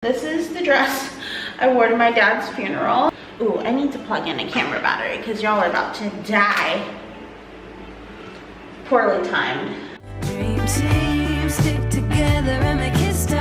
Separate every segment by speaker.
Speaker 1: This is the dress I wore to my dad's funeral. Ooh, I need to plug in a camera battery because y'all are about to die. Poorly timed.
Speaker 2: Dream team, stick together and make history.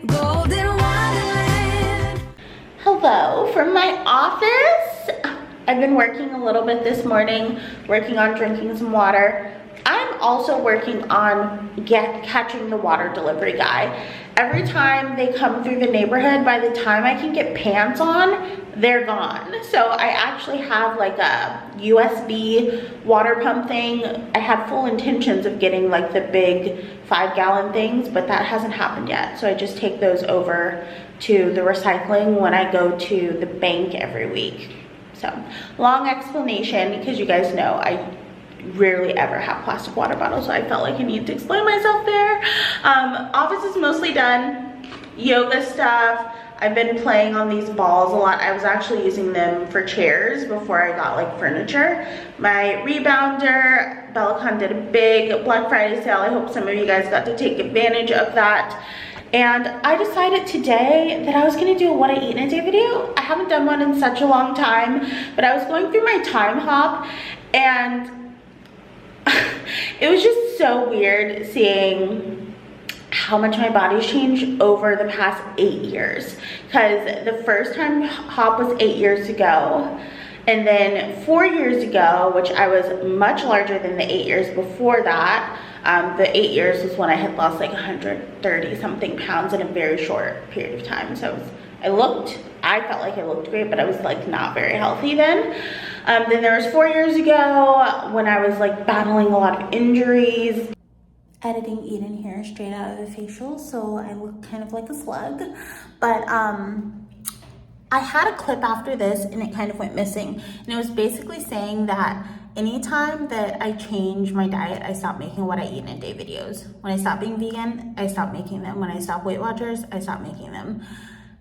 Speaker 2: Golden Wonderland.
Speaker 1: Hello from my office. I've been working a little bit this morning, working on drinking some water. I'm also working on catching the water delivery guy. Every time they come through the neighborhood, by the time I can get pants on, they're gone. So I actually have like a USB water pump thing. I had full intentions of getting like the big 5-gallon things, but that hasn't happened yet. So I just take those over to the recycling when I go to the bank every week. So long explanation because you guys know I rarely ever have plastic water bottles, so I felt like I needed to explain myself there. Office is mostly done. Yoga stuff. I've been playing on these balls a lot. I was actually using them for chairs before I got like furniture. My rebounder, Bellicon did a big Black Friday sale. I hope some of you guys got to take advantage of that. And I decided today that I was gonna do a what I eat in a day video. I haven't done one in such a long time, but I was going through my time hop and it was just so weird seeing how much my body's changed over the past 8 years. Because the first time hop was 8 years ago, and then 4 years ago, which I was much larger than the 8 years before that. The 8 years was when I had lost like 130 something pounds in a very short period of time. So I felt like I looked great, but I was like not very healthy then. Then there was 4 years ago when I was like battling a lot of injuries. Editing Edyn here straight out of the facial, so I look kind of like a slug. But I had a clip after this and it kind of went missing. And it was basically saying that anytime that I change my diet, I stop making what I eat in a day videos. When I stop being vegan, I stop making them. When I stop Weight Watchers, I stop making them.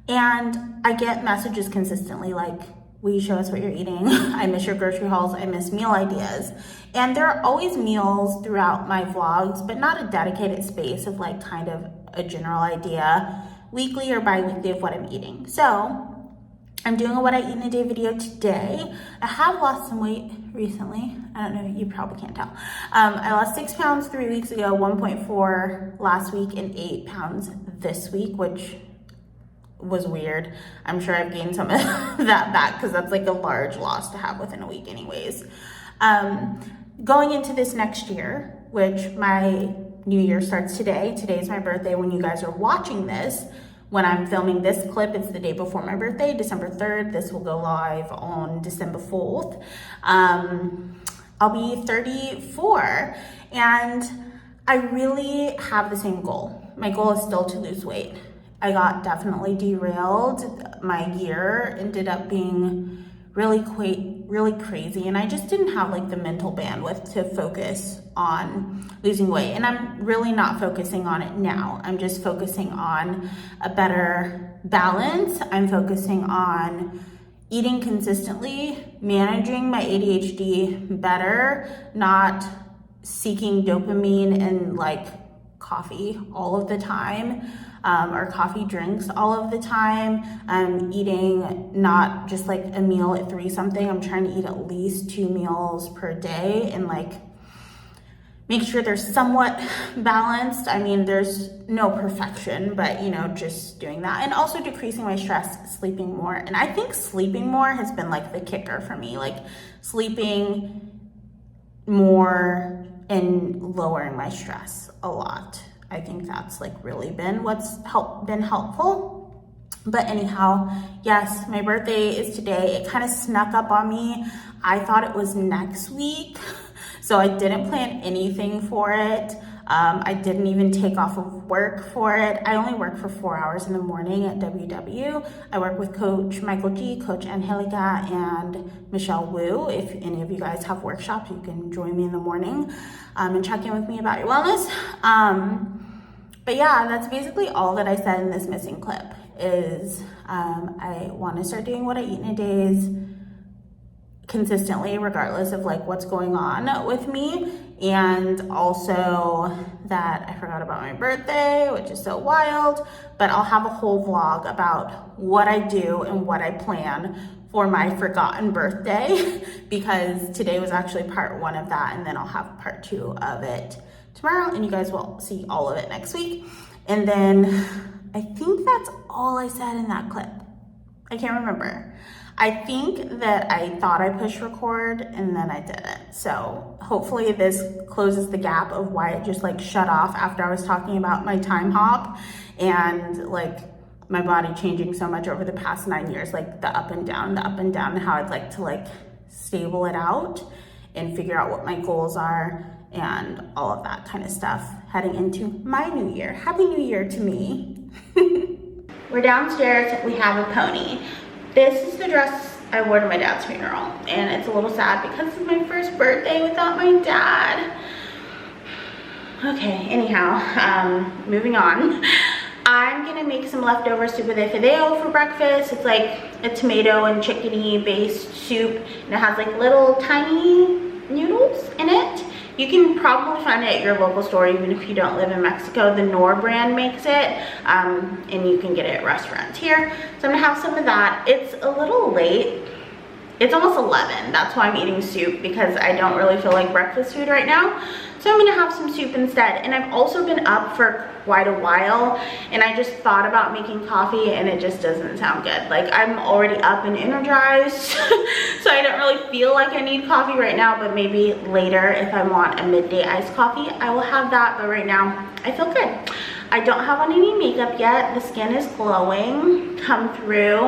Speaker 1: And I get messages consistently like, will you show us what you're eating? I miss your grocery hauls. I miss meal ideas. And there are always meals throughout my vlogs, but not a dedicated space of like kind of a general idea weekly or bi-weekly of what I'm eating. So I'm doing a what I eat in a day video today. I have lost some weight recently. I don't know, you probably can't tell. I lost 6 pounds 3 weeks ago, 1.4 last week, and 8 pounds this week, which was weird. I'm sure I've gained some of that back because that's like a large loss to have within a week anyways. Going into this next year, which my new year starts today. Today's my birthday when you guys are watching this. When I'm filming this clip, it's the day before my birthday, December 3rd. This will go live on December 4th. I'll be 34 and I really have the same goal. My goal is still to lose weight. I got definitely derailed. My year ended up being really crazy, and I just didn't have like the mental bandwidth to focus on losing weight. And I'm really not focusing on it now. I'm just focusing on a better balance. I'm focusing on eating consistently, managing my ADHD better, not seeking dopamine and like coffee all of the time. Or coffee drinks all of the time. I'm eating not just like a meal at 3 something. I'm trying to eat at least 2 meals per day and like make sure they're somewhat balanced. I mean, there's no perfection, but you know, just doing that. And also decreasing my stress, sleeping more. And I think sleeping more has been like the kicker for me, like sleeping more and lowering my stress a lot. I think that's like really been what's been helpful. But anyhow, yes, my birthday is today. It kind of snuck up on me. I thought it was next week, so I didn't plan anything for it. I didn't even take off of work for it. I only work for 4 hours in the morning at WW. I work with Coach Michael G, Coach Angelica, and Michelle Wu. If any of you guys have workshops, you can join me in the morning and check in with me about your wellness. But yeah, that's basically all that I said in this missing clip is I want to start doing what I eat in a days consistently, regardless of like what's going on with me. And also that I forgot about my birthday, which is so wild, but I'll have a whole vlog about what I do and what I plan for my forgotten birthday because today was actually part 1 of that, and then I'll have part 2 of it tomorrow, and you guys will see all of it next week. And then I think that's all I said in that clip. I can't remember. I think that I thought I pushed record and then I didn't. So hopefully this closes the gap of why it just like shut off after I was talking about my time hop and like my body changing so much over the past 9 years, like the up and down, and how I'd like to like stable it out and figure out what my goals are and all of that kind of stuff heading into my new year. Happy New Year to me. We're downstairs, we have a pony. This is the dress I wore to my dad's funeral, and it's a little sad because it's my first birthday without my dad. Okay, anyhow, moving on. I'm gonna make some leftover soup de fideo for breakfast. It's like a tomato and chickpea based soup, and it has like little tiny noodles in it. You can probably find it at your local store even if you don't live in Mexico. The Knorr brand makes it, and you can get it at restaurants here. So I'm gonna have some of that. It's a little late. It's almost 11. That's why I'm eating soup, because I don't really feel like breakfast food right now. So I'm gonna have some soup instead. And I've also been up for quite a while, and I just thought about making coffee and it just doesn't sound good. Like, I'm already up and energized, so I don't really feel like I need coffee right now, but maybe later if I want a midday iced coffee, I will have that. But right now, I feel good. I don't have on any makeup yet. The skin is glowing, come through.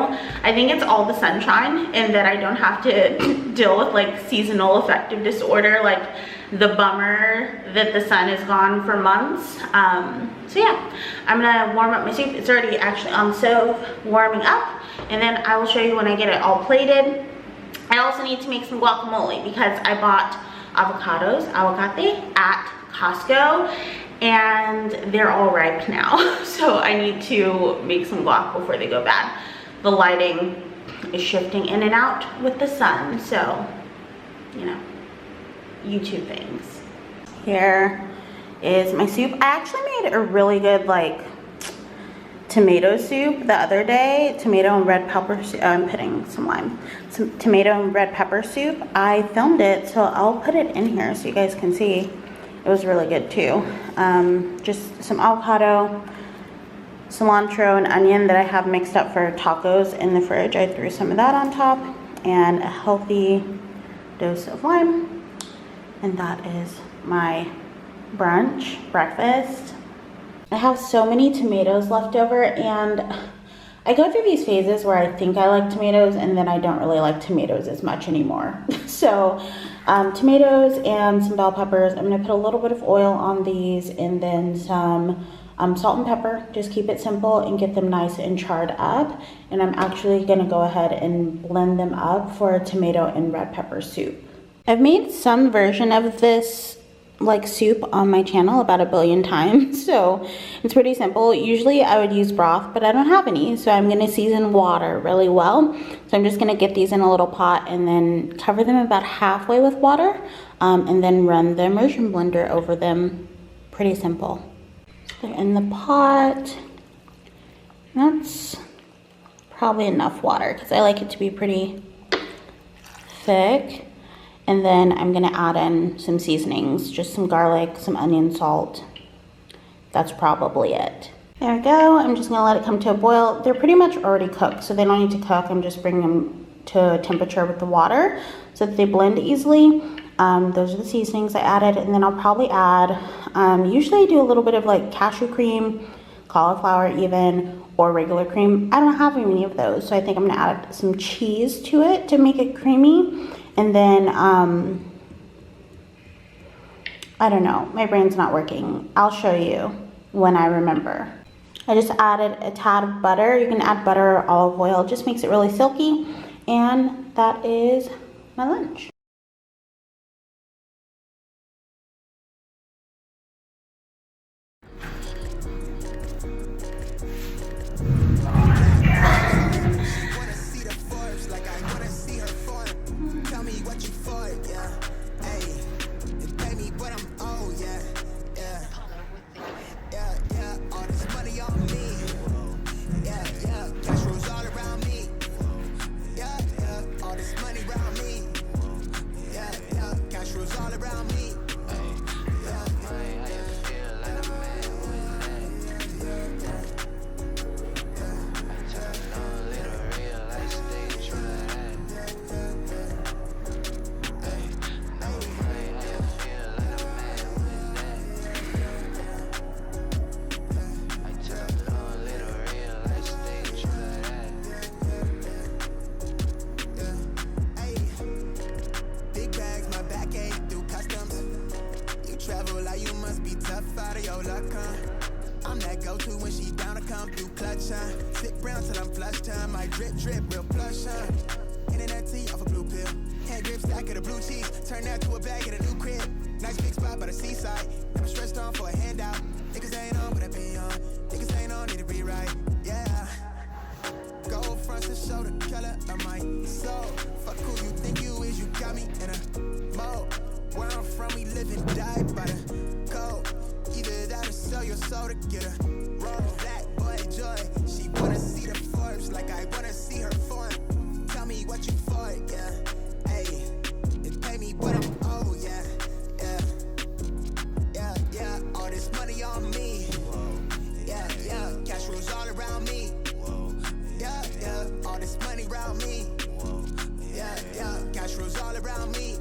Speaker 1: I think it's all the sunshine and that I don't have to deal with like seasonal affective disorder, like the bummer that the sun is gone for months. So yeah, I'm gonna warm up my soup. It's already actually on the stove warming up, and then I will show you when I get it all plated. I also need to make some guacamole because I bought aguacate at Costco, and they're all ripe now. So I need to make some guac before they go bad. The lighting is shifting in and out with the sun, so you know, YouTube things. Here is my soup. I actually made a really good like tomato soup the other day. Tomato and red pepper soup. I'm putting some lime. Some tomato and red pepper soup. I filmed it, so I'll put it in here so you guys can see. It was really good too. Just some avocado, cilantro, and onion that I have mixed up for tacos in the fridge. I threw some of that on top, and a healthy dose of lime. And that is my breakfast. I have so many tomatoes left over, and I go through these phases where I think I like tomatoes and then I don't really like tomatoes as much anymore. So tomatoes and some bell peppers. I'm gonna put a little bit of oil on these, and then some salt and pepper. Just keep it simple and get them nice and charred up. And I'm actually gonna go ahead and blend them up for a tomato and red pepper soup. I've made some version of this like soup on my channel about 1 billion times, so it's pretty simple. Usually I would use broth, but I don't have any, so I'm gonna season water really well. So I'm just gonna get these in a little pot and then cover them about halfway with water, and then run the immersion blender over them. Pretty simple. They're in the pot. That's probably enough water because I like it to be pretty thick. And then I'm gonna add in some seasonings, just some garlic, some onion, salt. That's probably it. There we go. I'm just gonna let it come to a boil. They're pretty much already cooked, so they don't need to cook. I'm just bringing them to a temperature with the water so that they blend easily. Those are the seasonings I added, and then I'll probably add, usually I do a little bit of like cashew cream, cauliflower even, or regular cream. I don't have any of those, so I think I'm gonna add some cheese to it to make it creamy. And then, I don't know, my brain's not working. I'll show you when I remember. I just added a tad of butter. You can add butter or olive oil, it just makes it really silky. And that is my lunch.
Speaker 3: blue clutch, huh? Sit brown till I'm flush time. My drip, real plush, huh? Internet tea off a blue pill. Head grip stack of the blue cheese. Turn that to a bag at a new crib. Nice big spot by the seaside. Never stressed on for a handout. Niggas ain't on, but I be on. Niggas ain't on, need to rewrite. Yeah. Gold fronts to show the color of my soul. Fuck who you think you is, you got me in a mode. Where I'm from, we live and die by the code. Either that or sell your soul to get a roll. Black boy joy, she wanna see the Forbes like I wanna see her form. Tell me what you for, yeah. Hey, it pay me what I'm owed, yeah. Yeah, all this money on me. Yeah, cash rules all around me. Yeah, all this money around me. Yeah, cash rules all around me.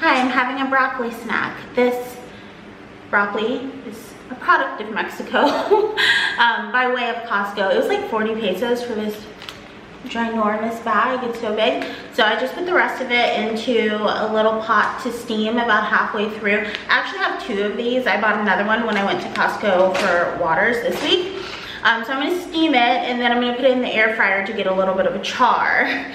Speaker 1: Hi, I'm having a broccoli snack. This broccoli is a product of Mexico by way of Costco. It was like 40 pesos for this ginormous bag. It's so big. So I just put the rest of it into a little pot to steam about halfway through. I actually have 2 of these. I bought another one when I went to Costco for waters this week. So I'm going to steam it and then I'm going to put it in the air fryer to get a little bit of a char.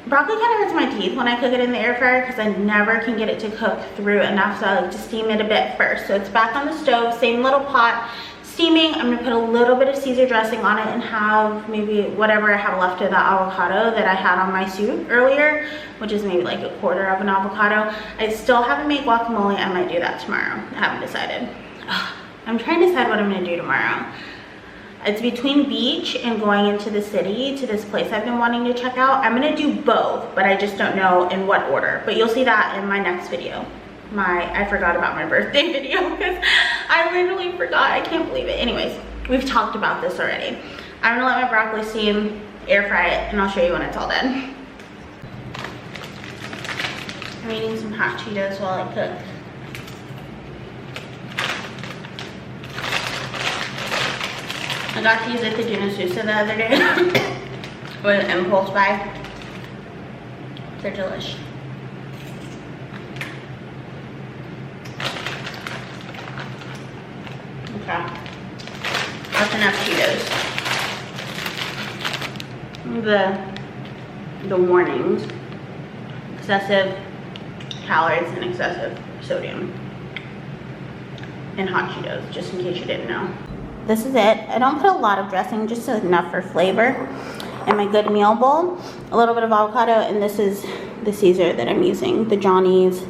Speaker 1: Broccoli kind of hurts my teeth when I cook it in the air fryer because I never can get it to cook through enough, so I like to steam it a bit first. So it's back on the stove, same little pot, steaming. I'm gonna put a little bit of Caesar dressing on it and have maybe whatever I have left of the avocado that I had on my soup earlier, which is maybe like a quarter of an avocado. I still haven't made guacamole. I might do that tomorrow. I haven't decided. I'm trying to decide what I'm gonna do tomorrow. It's between beach and going into the city to this place I've been wanting to check out. I'm gonna do both, but I just don't know in what order. But you'll see that in my next video. I forgot about my birthday video because I literally forgot. I can't believe it. Anyways, we've talked about this already. I'm gonna let my broccoli steam, air fry it, and I'll show you when it's all done. I'm eating some hot Cheetos while I cook. I got these at the Duna Susa the other day with an impulse buy. They're delish. Okay, that's enough Cheetos. The warnings: excessive calories and excessive sodium in hot Cheetos, just in case you didn't know. This is it. I don't put a lot of dressing, just enough for flavor. In my good meal bowl, a little bit of avocado, and this is the Caesar that I'm using, the Johnny's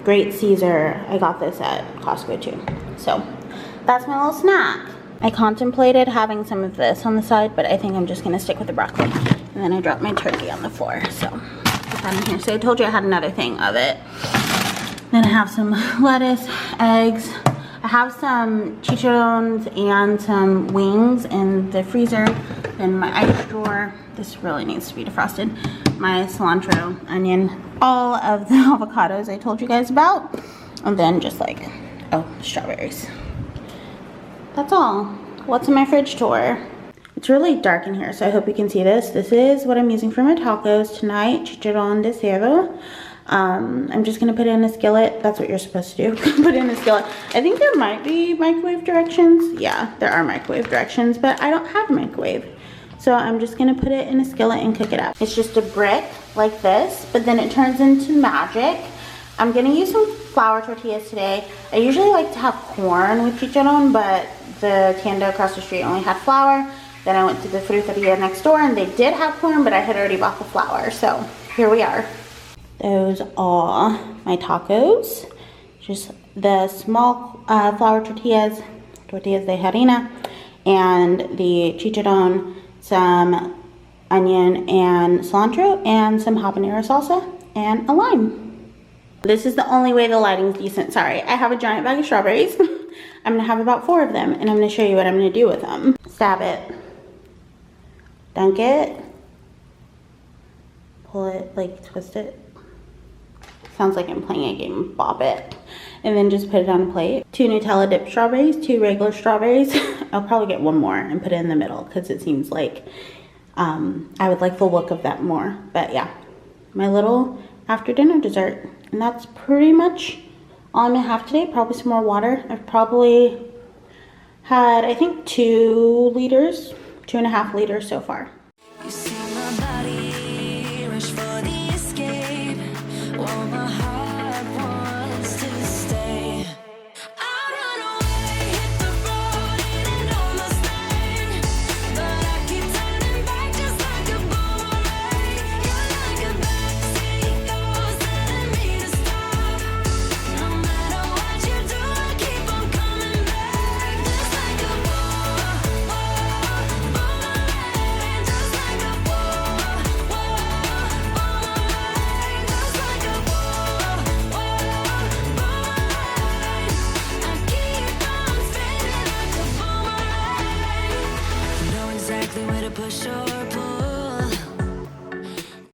Speaker 1: Great Caesar. I got this at Costco too. So that's my little snack. I contemplated having some of this on the side, but I think I'm just gonna stick with the broccoli. And then I dropped my turkey on the floor, so put that in here. So I told you I had another thing of it. Then I have some lettuce, eggs. I have some chicharrones and some wings in the freezer. In my ice drawer, this really needs to be defrosted. My cilantro, onion, all of the avocados I told you guys about. And then just like, oh, strawberries. That's all. What's in my fridge tour? It's really dark in here, so I hope you can see this. This is what I'm using for my tacos tonight, chicharrón de cerdo. I'm just gonna put it in a skillet. That's what you're supposed to do. Put it in a skillet. I think there might be microwave directions. Yeah, there are microwave directions, but I don't have a microwave. So I'm just gonna put it in a skillet and cook it up. It's just a brick like this, but then it turns into magic. I'm gonna use some flour tortillas today. I usually like to have corn with chicharrón, but the tienda across the street only had flour. Then I went to the fruteria next door and they did have corn, but I had already bought the flour. So here we are. Those are my tacos. Just the small flour tortillas de harina, and the chicharron, some onion and cilantro, and some habanero salsa, and a lime. This is the only way the lighting's decent. Sorry, I have a giant bag of strawberries. I'm gonna have about 4 of them, and I'm gonna show you what I'm gonna do with them. Stab it, dunk it, pull it, like twist it. Sounds like I'm playing a game of Bop It. And then just put it on a plate. 2 Nutella dipped strawberries, 2 regular strawberries. I'll probably get 1 more and put it in the middle because it seems like I would like the look of that more. But yeah, my little after dinner dessert. And that's pretty much all I'm gonna have today. Probably some more water. I've probably had, I think, 2 liters, 2.5 liters so far.
Speaker 2: You see my body rush for the escape, while my heart wants to stay. I run away, hit the road, and almost late, but I keep turning back just like a boomerang. You're like a backseat ghost telling me to stop. No matter what you do, I keep on coming back, just like a boomerang, just like a boomerang, just like a boomerang. I keep on spinning like a boomerang. Know exactly where to push or pull.